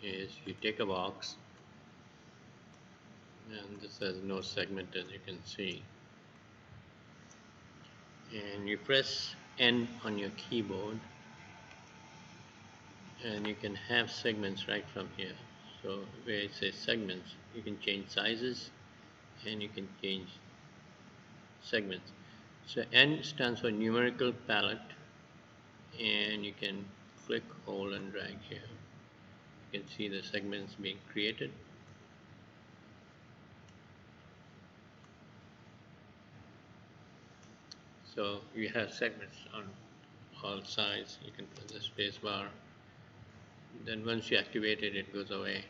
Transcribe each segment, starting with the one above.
is you take a box, and this has no segment as you can see, and you press N on your keyboard and you can have segments right from here. So where it says segments, you can change sizes and you can change segments. So N stands for numerical palette, and you can click, hold and drag here. You can see the segments being created. So you have segments on all sides. You can press the space bar. Then once you activate it, it goes away.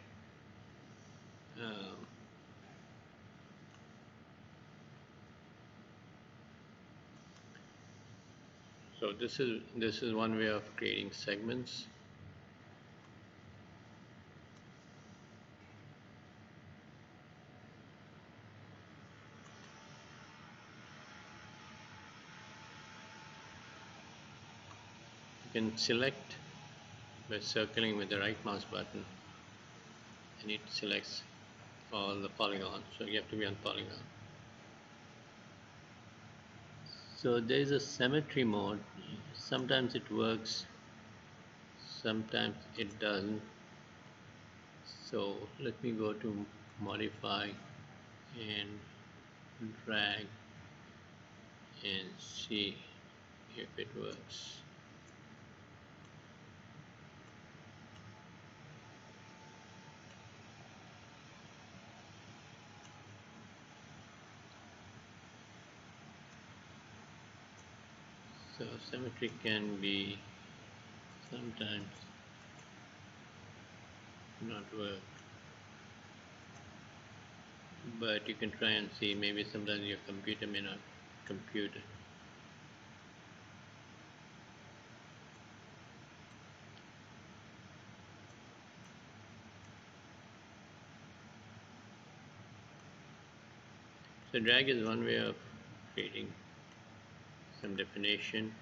Um, so this is one way of creating segments. You can select by circling with the right mouse button, and it selects all the polygons, so you have to be on polygon. So there is a symmetry mode. Sometimes it works, sometimes it doesn't. So let me go to modify and drag and see if it works. So symmetry can be sometimes not work, but you can try and see. Maybe sometimes your computer may not compute it. So drag is one way of creating some definition.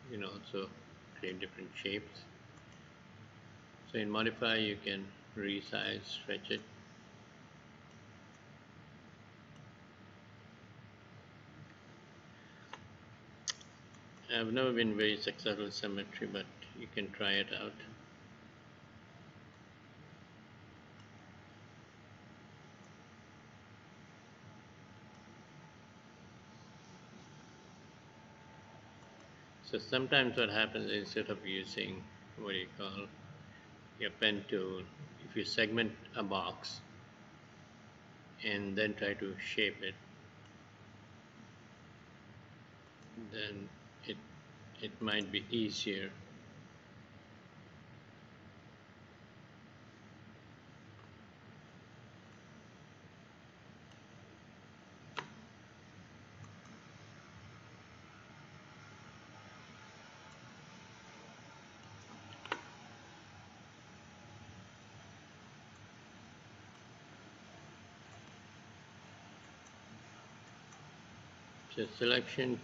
You can also create different shapes. So in modify you can resize, stretch it. I've never been very successful with symmetry, but you can try it out. So sometimes what happens is, instead of using what you call your pen tool, if you segment a box and then try to shape it, then it might be easier. So selection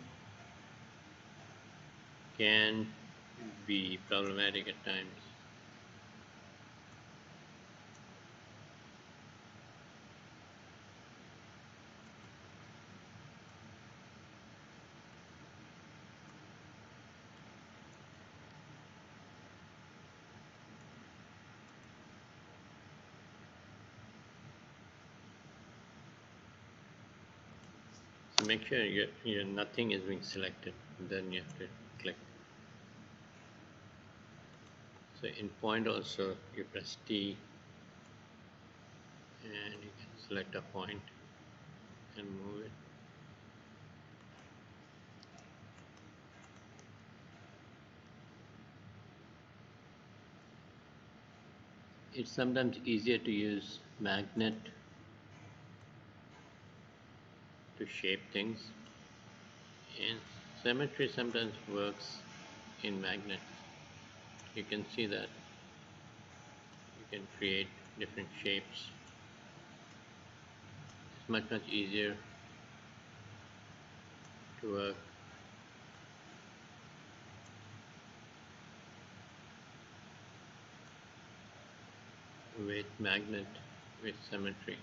can be problematic at times. So make sure your nothing is being selected, then you have to click. So in point also you press T and you can select a point and move it. It's sometimes easier to use magnet to shape things, and symmetry sometimes works in magnets. You can see that you can create different shapes. It's much easier to work with magnet with symmetry.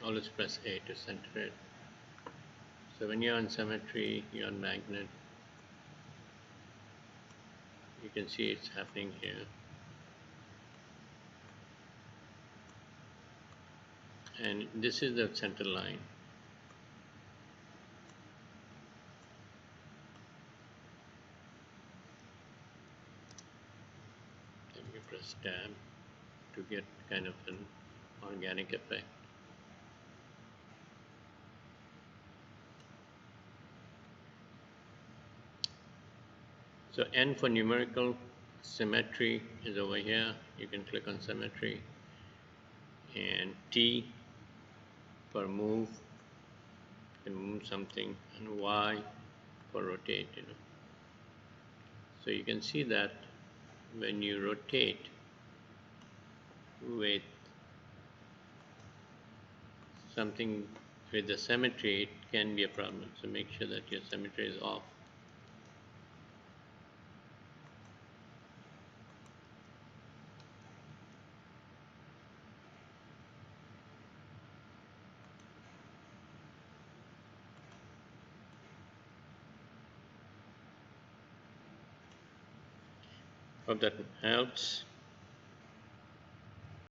Always press A to center it. So when you're on symmetry, you're on magnet, you can see it's happening here. And this is the center line. Then you press tab to get kind of an organic effect. So N for numerical, symmetry is over here. You can click on symmetry. And T for move, you can move something, and Y for rotate, So you can see that when you rotate with something with the symmetry, it can be a problem. So make sure that your symmetry is off. Hope that helps.